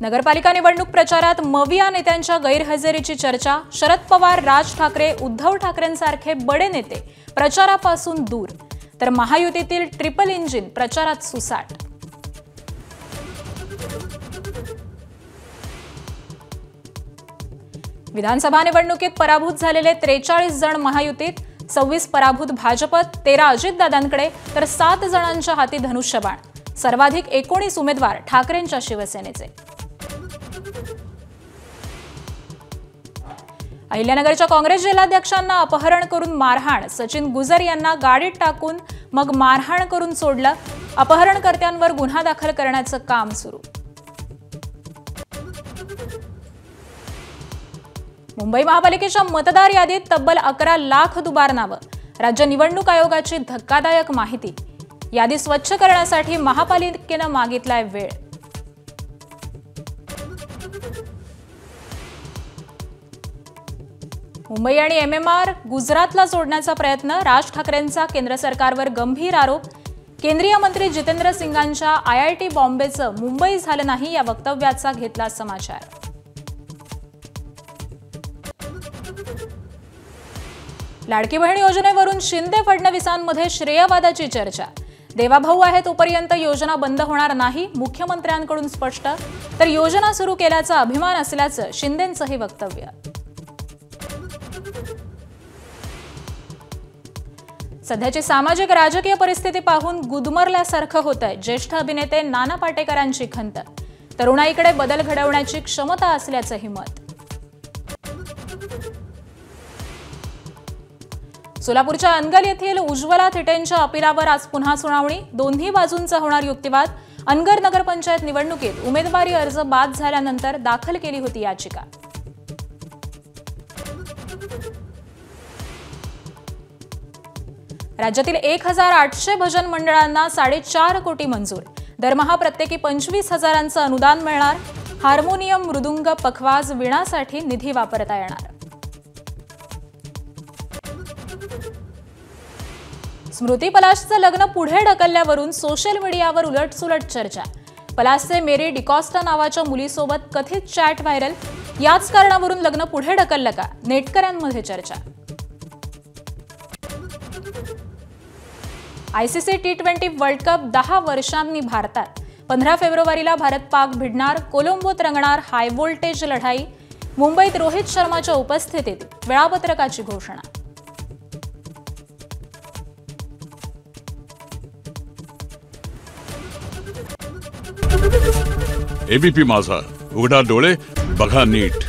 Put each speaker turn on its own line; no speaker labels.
नगरपालिका निवडणूक प्रचारात मविया नेत्यांच्या गैरहजेरीची चर्चा। शरद पवार, राज ठाकरे, उद्धव ठाकरेंसारखे बडे नेते प्रचारापासून दूर, तर महायुतीतील ट्रिपल इंजिन प्रचारात सुसाट। विधानसभा निवडणुकीत पराभूत झालेले 43 जण महायुतीत, 26 पराभूत भाजपत, 13 अजितदादांकडे, तर 7 जणांच्या हाती धनुष्यबाण। सर्वाधिक 19 उमेदवार ठाकरेंच्या शिवसेनेचे। अहिल्यानगरच्या काँग्रेस जिल्हाध्यक्षांना अपहरण करून मारहाण। सचिन गुजर यांना गाडीत टाकून मग मारहाण करून सोडलं। अपहरणकर्त्यांवर गुन्हा दाखल करण्याचं काम सुरू। मुंबई महापालिकेच्या मतदार यादीत तब्बल 11 लाख दुबार नावं। राज्य निवडणूक आयोगाची धक्कादायक माहिती। यादी स्वच्छ करण्यासाठी महापालिकेनं मागितलाय वेळ। मुंबई आणि MMR गुजरातला जोडण्याचा प्रयत्न। राज ठाकरेंचा केंद्र सरकारवर गंभीर आरोप। केंद्रीय मंत्री जितेंद्र सिंगांच्या IIT बॉम्बेचं मुंबई झालं नाही या वक्तव्याचा घेतला समाचार। लाडकी बहीण योजनेवरून शिंदे फडणवीसांमध्ये श्रेयवादाची चर्चा। देवाभाऊ आहे तोपर्यंत योजना बंद होणार नाही, मुख्यमंत्र्यांकडून स्पष्ट। तर योजना सुरू केल्याचा अभिमान असल्याचं शिंदेंचंही वक्तव्य। सध्याची सामाजिक राजकीय परिस्थिती पाहून गुदमरल्यासारखं होतंय। ज्येष्ठ अभिनेते नाना पाटेकरांची खंत। तरुणाईकडे बदल घडवण्याची क्षमता असल्याचंही मत। सोलापूरच्या अनगल येथील उज्ज्वला थिटेंच्या अपिलावर आज पुन्हा सुनावणी। दोन्ही बाजूंचा होणार युक्तिवाद। अनगर नगरपंचायत निवडणुकीत उमेदवारी अर्ज बाद झाल्यानंतर दाखल केली होती याचिका। राज्यातील 1800 भजन मंडळांना 4.5 कोटी मंजूर। दरमहा प्रत्येकी 25,000चं अनुदान मिळणार। हार्मोनियम, मृदुंग, पखवाज, वीणासाठी निधी वापरता येणार। स्मृती पलाशचं लग्न पुढे ढकलल्यावरून सोशल मीडियावर उलटसुलट चर्चा। पलाशचे मेरी डिकॉस्टा नावाच्या मुलीसोबत कथित चॅट व्हायरल। याच कारणावरून लग्न पुढे ढकललं का, नेटकऱ्यांमध्ये चर्चा। ICC T20 वर्ल्ड कप 10 वर्षांनी भारतात। 15 फेब्रुवारीला भारत-पाक भिडणार। कोलंबोत रंगणार हाय व्होल्टेज लढाई। मुंबईत रोहित शर्माच्या उपस्थितीत वेळापत्रकाची घोषणा।
ABP माझा, उघडा डोळे बघा नीट।